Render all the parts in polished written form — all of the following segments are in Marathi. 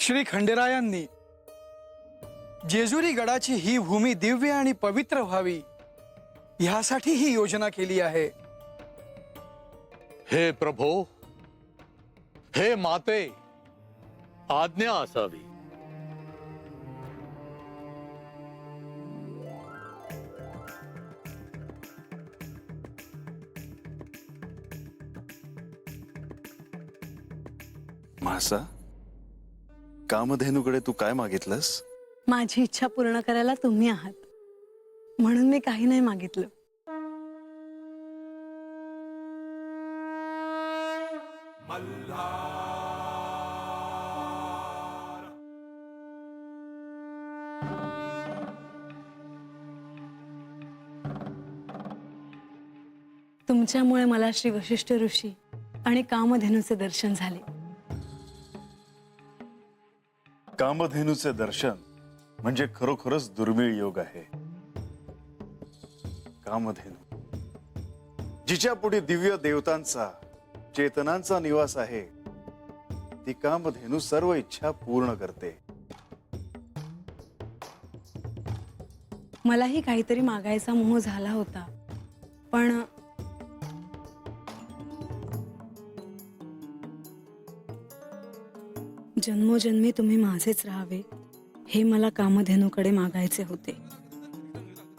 श्री खंडेरायांनी जेजुरी गडाची ही भूमी दिव्य आणि पवित्र व्हावी यासाठी ही योजना केली आहे। हे प्रभो, हे माते, आज्ञा असावी। मासा, कामधेनुकडे तू काय मागितलंस? माझी इच्छा पूर्ण करायला तुम्ही आहात, म्हणून मी काही नाही मागितलं। तुमच्यामुळे मला श्री वशिष्ठ ऋषी आणि कामधेनूचे दर्शन झाले। कामधेनूचे दर्शन म्हणजे खरोखरच दुर्मिळ योग आहे। कामधेनू, जिच्या पुढे दिव्य देवतांचा, चेतनांचा निवास आहे, ती कामधेनू सर्व इच्छा पूर्ण करते। मलाही काहीतरी मागायचा मोह झाला होता, पण जन्मोजन्मी तुम्ही माझेच राहावे हे मला कामधेनूकडे मागायचे होते।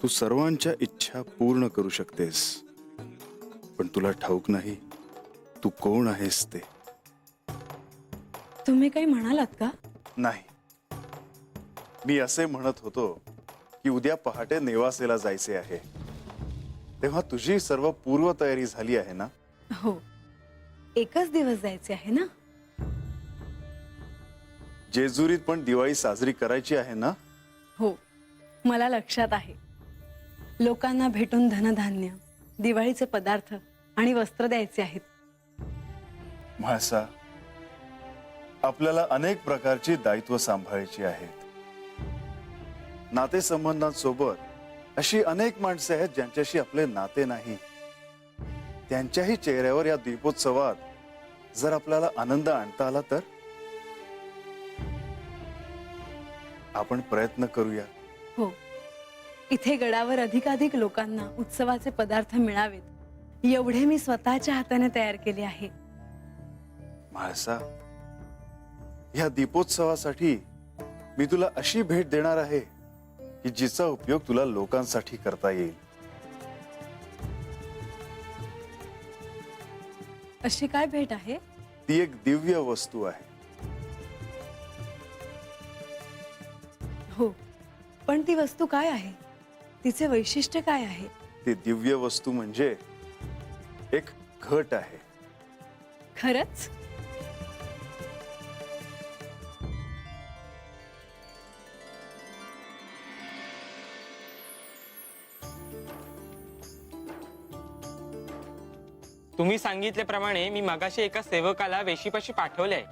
तू सर्वांच्या इच्छा पूर्ण करू शकतेस, पण तुला ठाऊक नाही तू कोण आहेस ते। तुम्ही काही म्हणालात का? नाही, मी असे म्हणत होतो की उद्या पहाटे नेवासेला जायचे आहे, तेव्हा तुझी सर्व पूर्व तयारी झाली आहे ना? हो, एकच दिवस जायचे आहे ना? जेजुरीत पण दिवाळी साजरी करायची आहे ना? हो, मला लक्षात आहे। लोकांना भेटून धनधान्य, दिवाळीचे पदार्थ आणि वस्त्र द्यायचे आहेत। म्हाळसा, आपल्याला अनेक प्रकारची दायित्व सांभाळायची आहेत। नातेसंबंधांसोबत अशी अनेक माणसे आहेत ज्यांच्याशी आपले नाते नाही। त्यांच्याही चेहऱ्यावर या दीपोत्सवात जर आपल्याला आनंद आणता आला तर आपण प्रयत्न करूया। हो, इथे गडावर अधिकाधिक लोकांना उत्सवाचे पदार्थ मिळावेत एवढे मी स्वतःच्या हाताने तयार केले आहे। म्हाळसा, या दीपोत्सवासाठी मी तुला अशी भेट देणार आहे की जिचा उपयोग तुला लोकांसाठी करता येईल। अशी काय भेट आहे? ती एक दिव्य वस्तू आहे। हो, पण ती वस्तू काय आहे? तिचे वैशिष्ट्य काय आहे? ती दिव्य वस्तू म्हणजे एक घट आहे। खरंच? तुम्ही सांगितल्याप्रमाणे मी मगाशी एका सेवकाला वेशीपाशी पाठवलंय।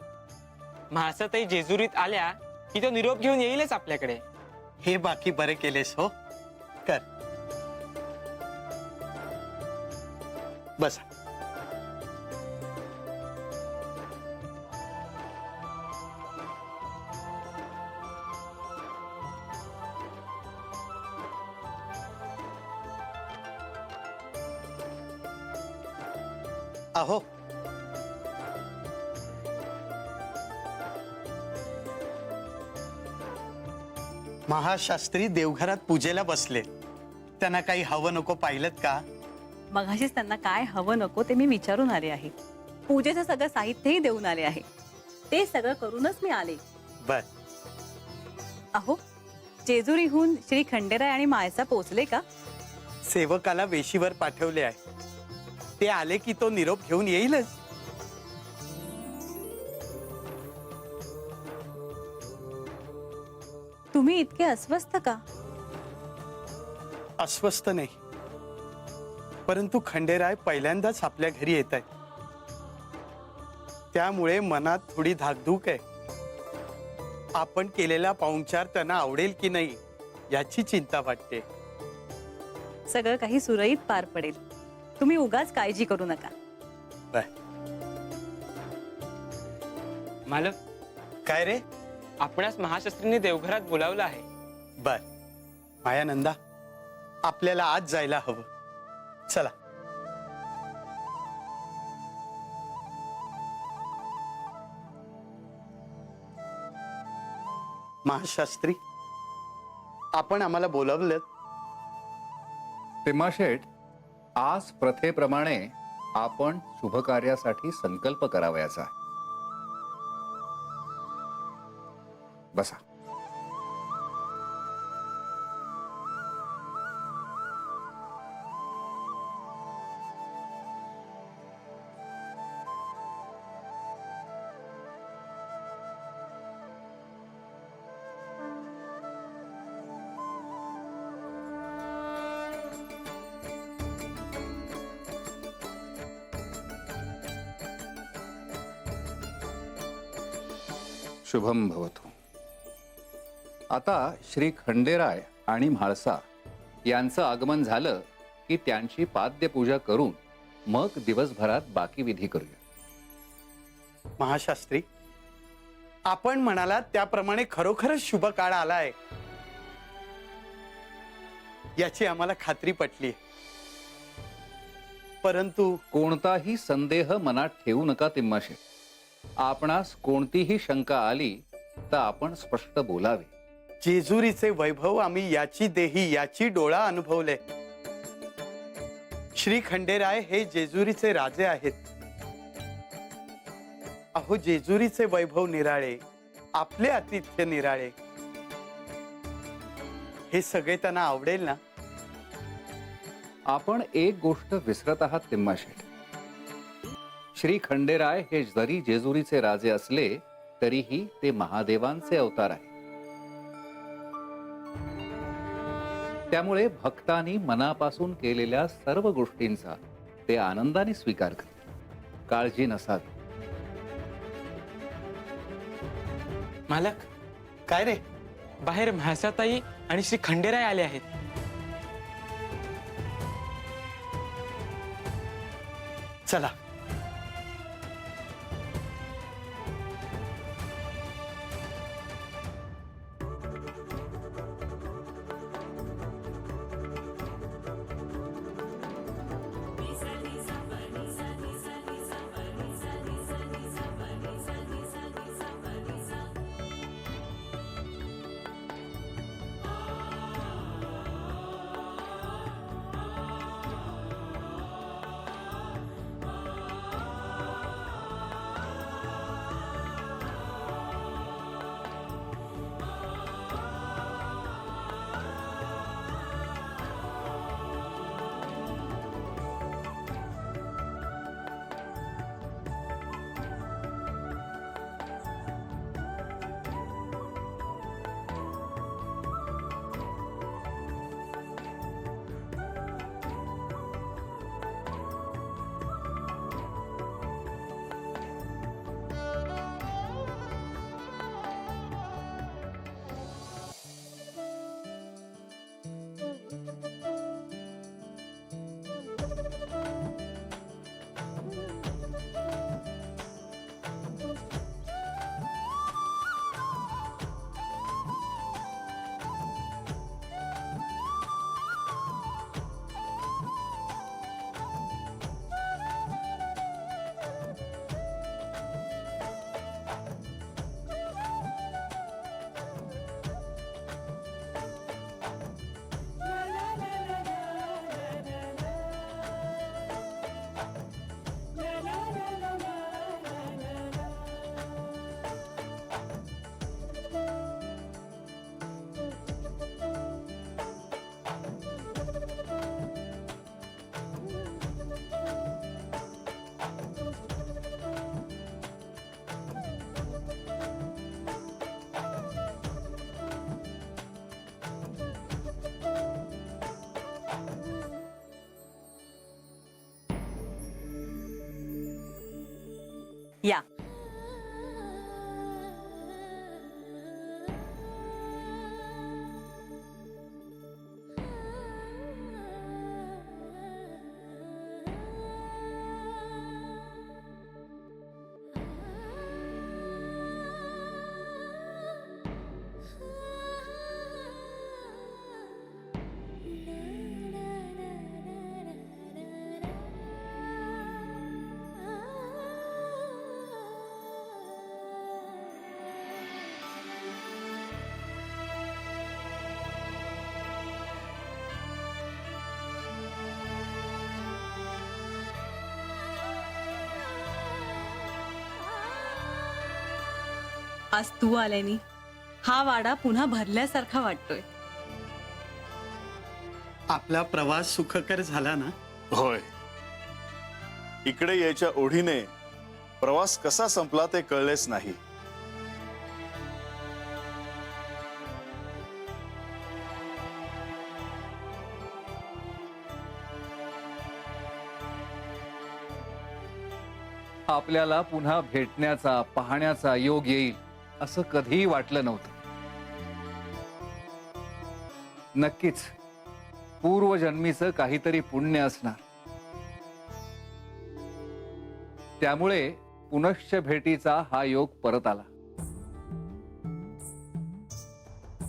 म्हाळसाताई जेजुरीत आल्या की तो निरोप घेऊन येईलच आपल्याकडे। हे बाकी बरे केलेस हो। कर, बसा। अहो, महाशास्त्री देवघरात पूजेला बसले, त्यांना काही हवं नको पाहिलं का? मगाशीच त्यांना काय हवं नको ते मी विचारून आले आहे। पूजेचं सगळं साहित्यही देऊन आले आहे। ते सगळं करूनच मी आले। बर, अहो, जेजुरीहून श्री खंडेराय आणि माळसा पोचले का? सेवकाला वेशीवर पाठवले आहे, ते आले की तो निरोप घेऊन येईलच। तुम्ही इतके अस्वस्थ का? अस्वस्थ नाही, परंतु खंडेराय पहिल्यांदाच आपल्या घरी येत आहेत, त्यामुळे मनात थोडी धाकधूक आहे। आपण केलेला पाहुणचार त्यांना आवडेल की नाही याची चिंता वाटते। सगळं काही सुरळीत पार पडेल, तुम्ही उगाच काळजी करू नका। बर, मालक, काय रे? आपणास महाशास्त्रीने देवघरात बोलावलं आहे. बर मायानंदा, आपल्याला आज जायला हवं. चला. महाशास्त्री, आपण आम्हाला बोलावलं. तिम्माशेठ, आज प्रथेप्रमाणे आपण शुभकार्यासाठी संकल्प करावयाचा आहे. बसा. शुभम भवतु. आता श्री खंडेराय आणि म्हाळसा यांचं आगमन झालं की त्यांची पाद्यपूजा करून मग दिवसभरात बाकी विधी करूया. महाशास्त्री, आपण म्हणालात त्याप्रमाणे खरोखरच शुभ काळ आलाय याची आम्हाला खात्री पटली. परंतु कोणताही संदेह मनात ठेवू नका तिम्माशेठ. आपणास कोणतीही शंका आली तर आपण स्पष्ट बोलावे. जेजुरीचे वैभव आम्ही याची देही याची डोळा अनुभवले. श्री खंडेराय हे जेजुरीचे राजे आहेत. अहो, जेजुरीचे वैभव निराळे, आपले आतिथ्य निराळे, हे सगळे त्यांना आवडेल ना? आपण एक गोष्ट विसरत आहात तिम्माशेठ. श्री खंडेराय हे जरी जेजुरीचे राजे असले तरीही ते महादेवांचे अवतार आहे. त्यामुळे भक्तांनी मनापासून केलेल्या सर्व गोष्टींचा ते आनंदाने स्वीकार करतील. काळजी नसावी. मालक, काय रे? बाहेर म्हाळसाताई आणि श्री खंडेराय आले आहेत. चला. या. आज तू आल्यानी हा वाडा पुन्हा भरल्यासारखा वाटतोय. आपला प्रवास सुखकर झाला ना? होय. इकडे यायच्या ओढीने प्रवास कसा संपला ते कळलेच नाही. आपल्याला पुन्हा भेटण्याचा पाहण्याचा योग येईल असं कधीही वाटलं नव्हतं. नक्कीच पूर्वजन्मीचं काहीतरी पुण्य असणार. त्यामुळे पुनश्च भेटीचा हा योग परत आला.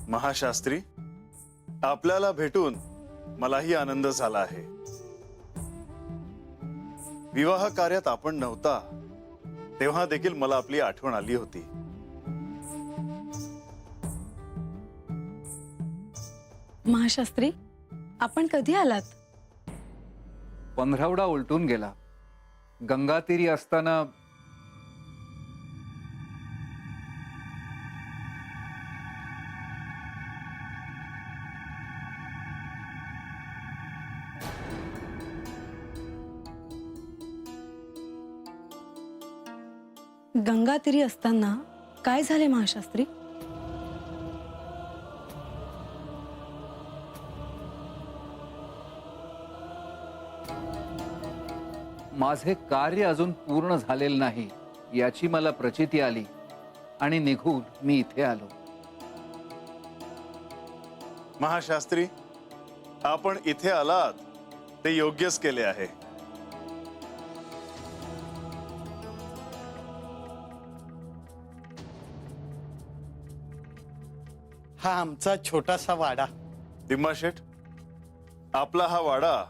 महाशास्त्री, आपल्याला भेटून मलाही आनंद झाला आहे. विवाह कार्यात आपण नव्हता तेव्हा देखील मला आपली आठवण आली होती. महाशास्त्री, आपण कधी आलात? 15वडा उलटून गेला. गंगातीरी असताना गंगातीरी असताना काय झाले महाशास्त्री? माझे कार्य अजून पूर्ण झालेलं नाही याची मला प्रचिती आली आणि निघून मी इथे आलो. महाशास्त्री, आपण इथे आलात ते योग्यच केले आहे. हा आमचा छोटासा वाडा. दिम्माशेठ, आपला हा वाडा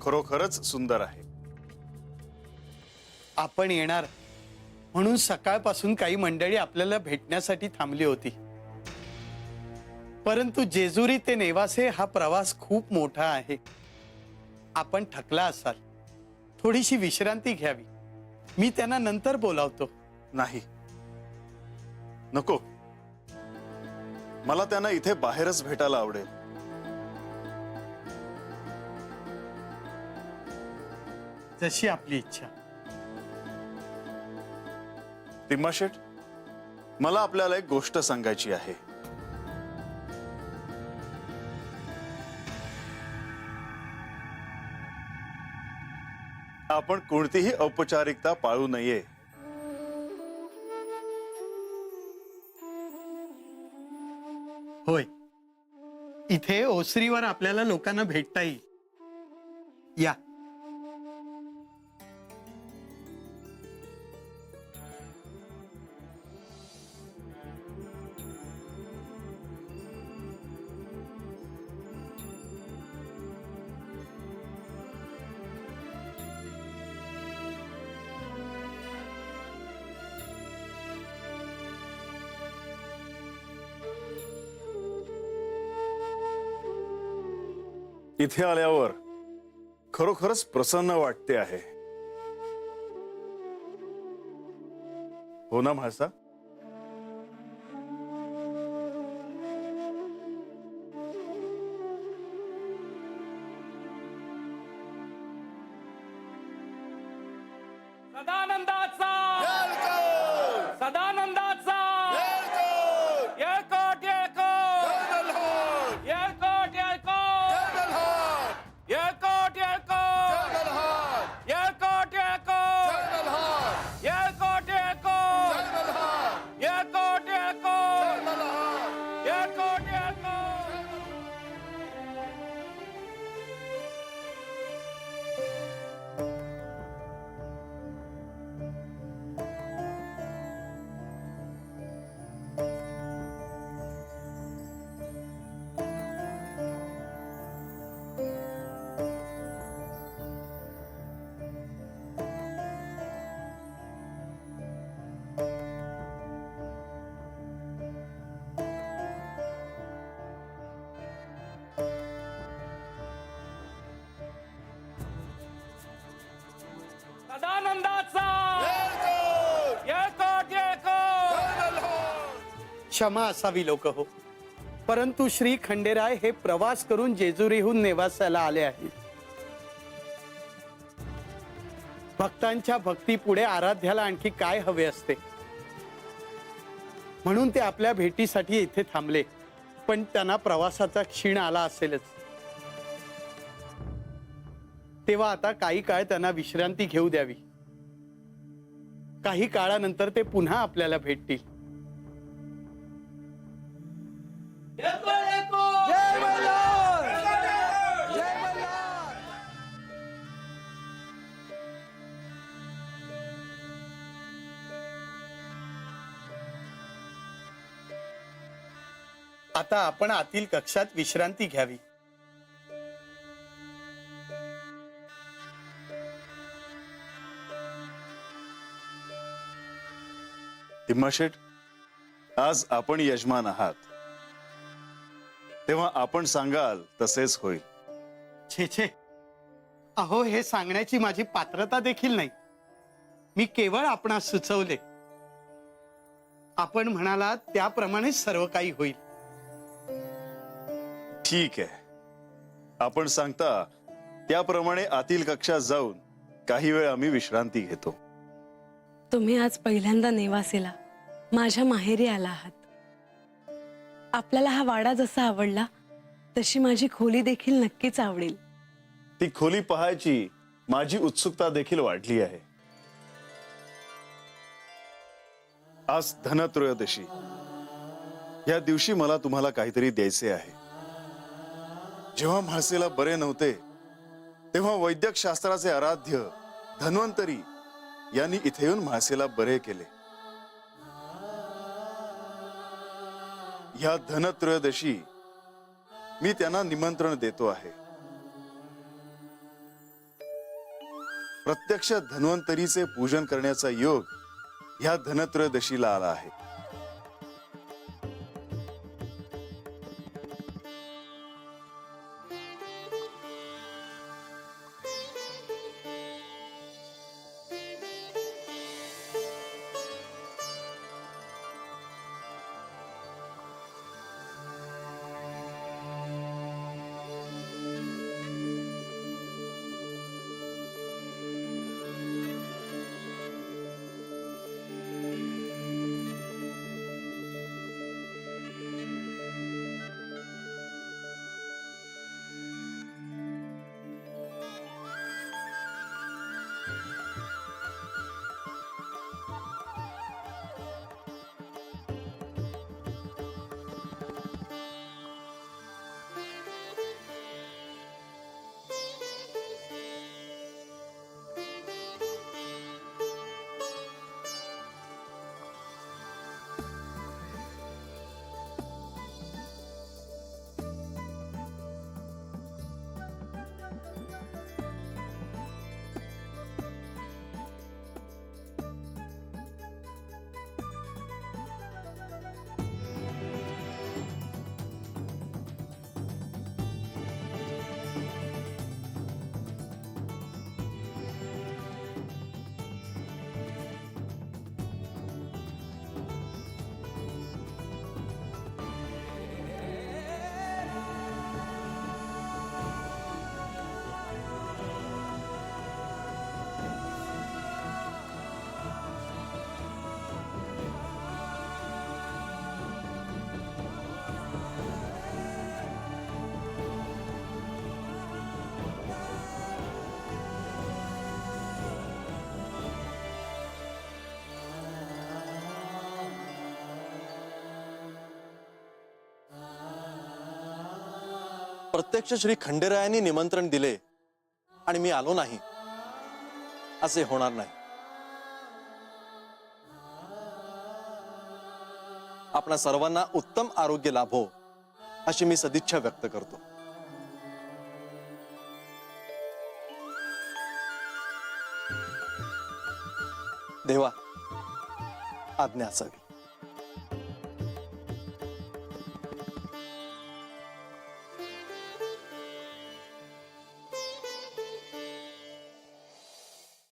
खरोखरच सुंदर आहे. आपण येणार म्हणून सकाळपासून काही मंडळी आपल्याला भेटण्यासाठी थांबली होती. परंतु जेजुरी ते नेवासे हा प्रवास खूप मोठा आहे. आपण थकला असाल, थोडीशी विश्रांती घ्यावी. मी त्यांना नंतर बोलावतो. नाही, नको. मला त्यांना इथे बाहेरच भेटायला आवडेल. जशी आपली इच्छा. दिम्माशेठ, मला आपल्याला एक गोष्ट सांगायची आहे. आपण कोणतीही औपचारिकता पाळू नये. होय, इथे ओसरीवर आपल्याला लोकांना भेटता येईल. या. इथे आल्यावर खरोखरच प्रसन्न वाटते आहे. हो ना म्हाळसा? सदानंदाचा सदानंदाचा येळकोट येळकोट येळकोट येळकोट येळकोट येळकोट येळकोट येळकोट येळकोट येळकोट क्षमा असावी लोक हो, परंतु श्री खंडेराय हे प्रवास करून जेजुरीहून नेवासाला आले आहेत. भक्तांच्या भक्तीपुढे आराध्याला आणखी काय हवे असते, म्हणून ते आपल्या भेटीसाठी इथे थांबले. पण त्यांना प्रवासाचा क्षीण आला असेलच, तेव्हा आता काही काळ त्यांना विश्रांती घेऊ द्यावी. काही काळानंतर ते पुन्हा आपल्याला भेटतील. आता आपण आतील कक्षात विश्रांती घ्यावी. तिम्माशेठ, आज आपण यजमान आहात, तेव्हा आपण सांगाल तसेच होईल. छे छे, अहो हे सांगण्याची माझी पात्रता देखील नाही. मी केवळ आपणास सुचवले. आपण म्हणालात त्याप्रमाणे सर्व काही होईल. ठीक आहे, आपण सांगता त्याप्रमाणे आतील कक्षात जाऊन काही वेळ आम्ही विश्रांती घेतो. तुम्ही आज पहिल्यांदा नेवासेला माझ्या माहेरी आला आहात. आपल्याला हा वाडा जसा आवडला तशी माझी खोली देखील नक्कीच आवडेल. ती खोली पाहायची माझी उत्सुकता देखील वाढली आहे. आज धनत्रयोदशी, या दिवशी मला तुम्हाला काहीतरी द्यायचे आहे. जेव्हा म्हाळसेला बरे नव्हते तेव्हा वैद्यक शास्त्राचे आराध्य धन्वंतरी यांनी इथे येऊन म्हाळसेला बरे केले. या धनत्रयोदशी मी त्यांना निमंत्रण देतो आहे. प्रत्यक्ष धन्वंतरीचे पूजन करण्याचा योग ह्या धनत्रयोदशीला आला आहे. प्रत्यक्ष श्री खंडेरायांनी निमंत्रण दिले आणि मी आलो नाही असे होणार नाही. आपणा सर्वांना उत्तम आरोग्य लाभो अशी मी सदिच्छा व्यक्त करतो. देवा, आज्ञा असावी.